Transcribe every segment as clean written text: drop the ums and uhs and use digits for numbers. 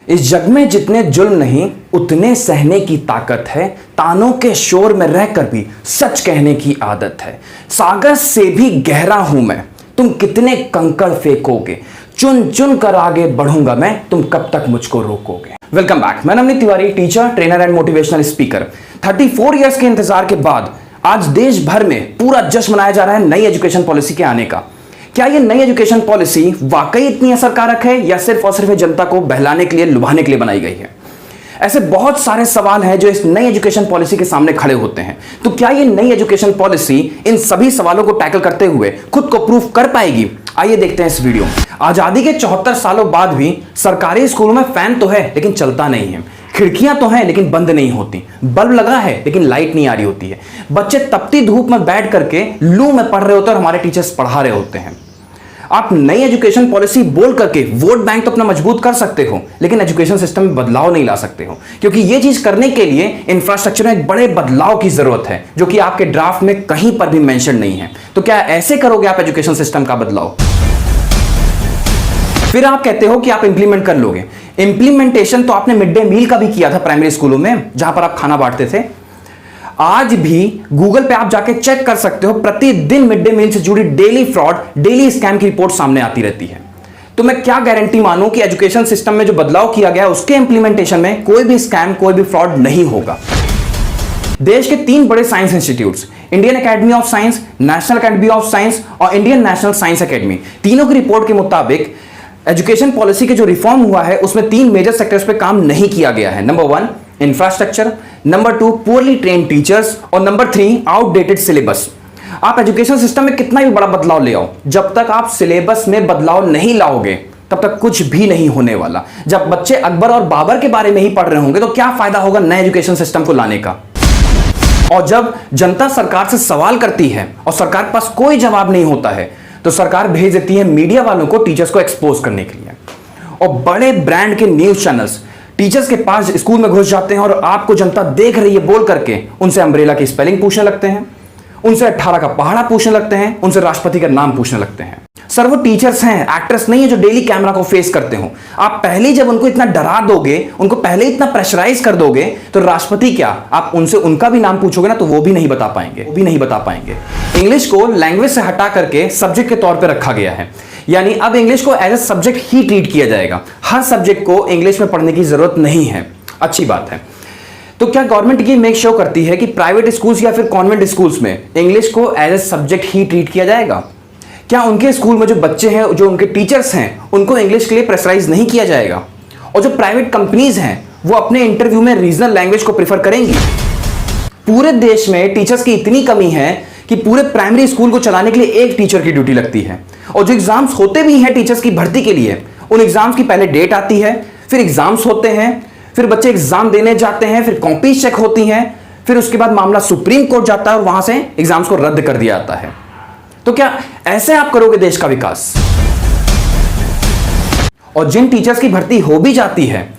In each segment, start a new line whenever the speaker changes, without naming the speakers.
इस जग में जितने जुल्म नहीं उतने सहने की ताकत है। तानों के शोर में रहकर भी सच कहने की आदत है। सागर से भी गहरा हूं मैं, तुम कितने कंकड़ फेंकोगे। चुन चुन कर आगे बढ़ूंगा मैं, तुम कब तक मुझको रोकोगे। Welcome back. मैं Navneet Tiwari, teacher, trainer and motivational speaker. 34 years के इंतजार के बाद आज देश भर में पूरा जश्न मनाया जा रहा है नई एजुकेशन पॉलिसी के आने का। क्या ये नई एजुकेशन पॉलिसी वाकई इतनी असरकारक है या सिर्फ और सिर्फ जनता को बहलाने के लिए, लुभाने के लिए बनाई गई है? ऐसे बहुत सारे सवाल हैं जो इस नई एजुकेशन पॉलिसी के सामने खड़े होते हैं। तो क्या ये नई एजुकेशन पॉलिसी इन सभी सवालों को टैकल करते हुए खुद को प्रूफ कर पाएगी? आइए देखते हैं इस वीडियो। आजादी के 74 सालों बाद भी सरकारी स्कूलों में फैन तो है लेकिन चलता नहीं है, खिड़कियां तो हैं लेकिन बंद नहीं होती, बल्ब लगा है लेकिन लाइट नहीं आ रही होती है, बच्चे तपती धूप में बैठ करके लू में पढ़ रहे होते हैं और हमारे टीचर्स पढ़ा रहे होते हैं। आप नई एजुकेशन पॉलिसी बोल करके वोट बैंक तो अपना मजबूत कर सकते हो, लेकिन एजुकेशन सिस्टम में बदलाव नहीं ला सकते हो, क्योंकि यह चीज करने के लिए इंफ्रास्ट्रक्चर में एक बड़े बदलाव की जरूरत है, जो कि आपके ड्राफ्ट में कहीं पर भी मेंशन नहीं है। तो क्या ऐसे करोगे आप एजुकेशन सिस्टम का बदलाव? फिर आप कहते हो कि आप इंप्लीमेंट कर लोगे। इंप्लीमेंटेशन तो आपने मिड डे मील का भी किया था प्राइमरी स्कूलों में, जहां पर आप खाना बांटते थे। आज भी गूगल पे आप जाके चेक कर सकते हो, प्रतिदिन मिड डे मील से जुड़ी डेली फ्रॉड, डेली स्कैम की रिपोर्ट सामने आती रहती है। तो मैं क्या गारंटी मानूं कि एजुकेशन सिस्टम में जो बदलाव किया गया है उसके इंप्लीमेंटेशन में कोई भी स्कैम, कोई भी फ्रॉड नहीं होगा। देश के 3 बड़े science institutes, Indian academy of science, national academy of science और इंडियन नेशनल साइंस एकेडमी, तीनों की रिपोर्ट के मुताबिक एजुकेशन पॉलिसी के जो रिफॉर्म हुआ है उसमें 3 मेजर सेक्टर्स पे काम नहीं किया गया है। Number 1 infrastructure, number 2 poorly trained teachers और नंबर 3 आउटडेटेड सिलेबस। आप एजुकेशन सिस्टम में कितना भी बड़ा बदलाव ले आओ, जब तक आप सिलेबस में बदलाव नहीं लाओगे तब तक कुछ भी नहीं होने वाला। जब बच्चे अकबर और बाबर के बारे में ही पढ़ रहे होंगे तो क्या फायदा होगा नए एजुकेशन सिस्टम को लाने का? और जब जनता सरकार से सवाल करती है और सरकार के पास कोई जवाब नहीं होता है तो सरकार भेज देती है मीडिया वालों को टीचर्स को एक्सपोज करने के लिए। और बड़े ब्रांड के न्यूज चैनल्स टीचर्स के पास स्कूल में घुस जाते हैं और आपको जनता देख रही है बोल करके उनसे अम्ब्रेला की स्पेलिंग पूछने लगते हैं, उनसे 18 का पहाड़ा पूछने लगते हैं, उनसे राष्ट्रपति का नाम पूछने लगते हैं। सर वो टीचर्स हैं, एक्टर्स नहीं है जो डेली कैमरा को फेस करते हो। आप पहले जब उनको इतना डरा दोगे, उनको पहले इतना प्रेशराइज कर दोगे तो राष्ट्रपति क्या, आप उनसे उनका भी नाम पूछोगे ना तो वो भी नहीं बता पाएंगे। इंग्लिश को लैंग्वेज से हटा करके सब्जेक्ट के तौर पर रखा गया है, यानी अब इंग्लिश को एज ए सब्जेक्ट ही ट्रीट किया जाएगा। हर सब्जेक्ट को इंग्लिश में पढ़ने की जरूरत नहीं है। अच्छी बात है। तो क्या गवर्नमेंट ये मेक श्योर करती है कि प्राइवेट स्कूल्स या फिर कॉन्वेंट स्कूल्स में इंग्लिश को एज ए सब्जेक्ट ही ट्रीट किया जाएगा? क्या उनके स्कूल में जो बच्चे हैं, जो उनके टीचर्स हैं, उनको इंग्लिश के लिए प्रेशराइज नहीं किया जाएगा? और जो प्राइवेट कंपनीज हैं वो अपने इंटरव्यू में रीजनल लैंग्वेज को प्रेफर करेंगी? पूरे देश में टीचर्स की इतनी कमी है कि पूरे प्राइमरी स्कूल को चलाने के लिए एक टीचर की ड्यूटी लगती है। और जो एग्जाम्स होते भी हैं टीचर्स की भर्ती के लिए, उन एग्जाम्स की पहले डेट आती है, फिर एग्जाम्स होते हैं, फिर बच्चे एग्जाम देने जाते हैं, फिर कॉपीज चेक होती हैं, फिर उसके बाद मामला सुप्रीम कोर्ट जाता है और वहां से एग्जाम्स को रद्द कर दिया जाता है। तो क्या ऐसे आप करोगे देश का विकास? और जिन टीचर्स की भर्ती हो भी जाती है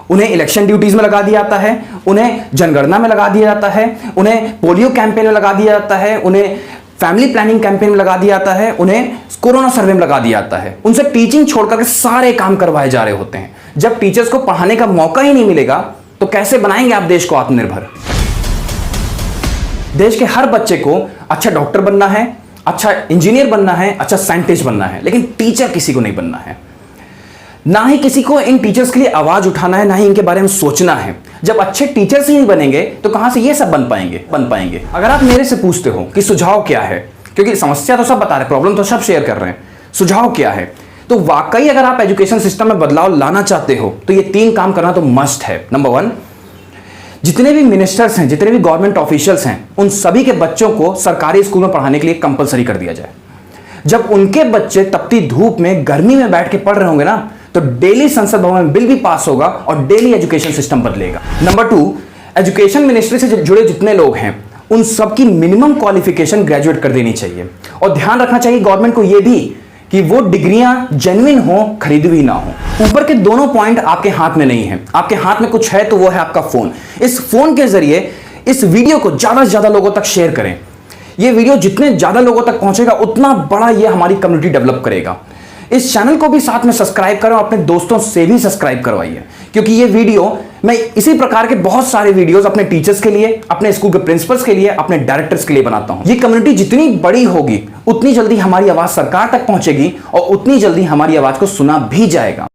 उन्हें इलेक्शन ड्यूटीज में लगा दिया जाता है, उन्हें जनगणना में लगा दिया जाता है, उन्हें पोलियो कैंपेन में लगा दिया जाता है, उन्हें फैमिली प्लानिंग कैंपेन में लगा दिया जाता है, उन्हें कोरोना सर्वे में लगा दिया जाता है। उनसे टीचिंग छोड़कर सारे काम करवाए जा रहे होते हैं। जब टीचर्स को पढ़ाने का मौका ही नहीं मिलेगा तो कैसे बनाएंगे आप देश को आत्मनिर्भर? देश के हर बच्चे को अच्छा डॉक्टर बनना है, अच्छा इंजीनियर बनना है, अच्छा साइंटिस्ट बनना है, लेकिन टीचर किसी को नहीं बनना है। ना ही किसी को इन टीचर्स के लिए आवाज उठाना है, ना ही इनके बारे में सोचना है। जब अच्छे टीचर्स ही नहीं बनेंगे तो कहां से ये सब बन पाएंगे? अगर आप मेरे से पूछते हो कि सुझाव क्या है, क्योंकि समस्या तो सब बता रहे, प्रॉब्लम तो सब शेयर कर रहे हैं, सुझाव क्या है, तो वाकई अगर आप एजुकेशन सिस्टम में बदलाव लाना चाहते हो तो ये 3 काम करना तो मस्ट है। नंबर 1, जितने भी मिनिस्टर्स हैं, जितने भी गवर्नमेंट ऑफिशियल्स हैं, उन सभी के बच्चों को सरकारी स्कूल में पढ़ाने के लिए कंपलसरी कर दिया जाए। जब उनके बच्चे तपती धूप में, गर्मी में बैठ के पढ़ रहे होंगे ना तो डेली संसद भवन में बिल भी पास होगा और डेली एजुकेशन सिस्टम बदलेगा। नंबर 2, एजुकेशन मिनिस्ट्री से जुड़े जितने लोग हैं उन सबकी मिनिमम क्वालिफिकेशन ग्रेजुएट कर देनी चाहिए। और ध्यान रखना चाहिए गवर्नमेंट को यह भी कि वो डिग्रियां जेन्युइन हो, खरीदी हुई ना हो। ऊपर के दोनों पॉइंट आपके हाथ में नहीं है। आपके हाथ में कुछ है तो वो है आपका फोन। इस फोन के जरिए इस वीडियो को ज्यादा से ज्यादा लोगों तक शेयर करें। ये वीडियो जितने ज्यादा लोगों तक पहुंचेगा उतना बड़ा ये हमारी कम्युनिटी डेवलप करेगा। इस चैनल को भी साथ में सब्सक्राइब करो, अपने दोस्तों से भी सब्सक्राइब करवाइए, क्योंकि ये वीडियो मैं इसी प्रकार के बहुत सारे वीडियोस अपने टीचर्स के लिए, अपने स्कूल के प्रिंसिपल्स के लिए, अपने डायरेक्टर्स के लिए बनाता हूं। ये कम्युनिटी जितनी बड़ी होगी उतनी जल्दी हमारी आवाज सरकार तक पहुंचेगी और उतनी जल्दी हमारी आवाज को सुना भी जाएगा।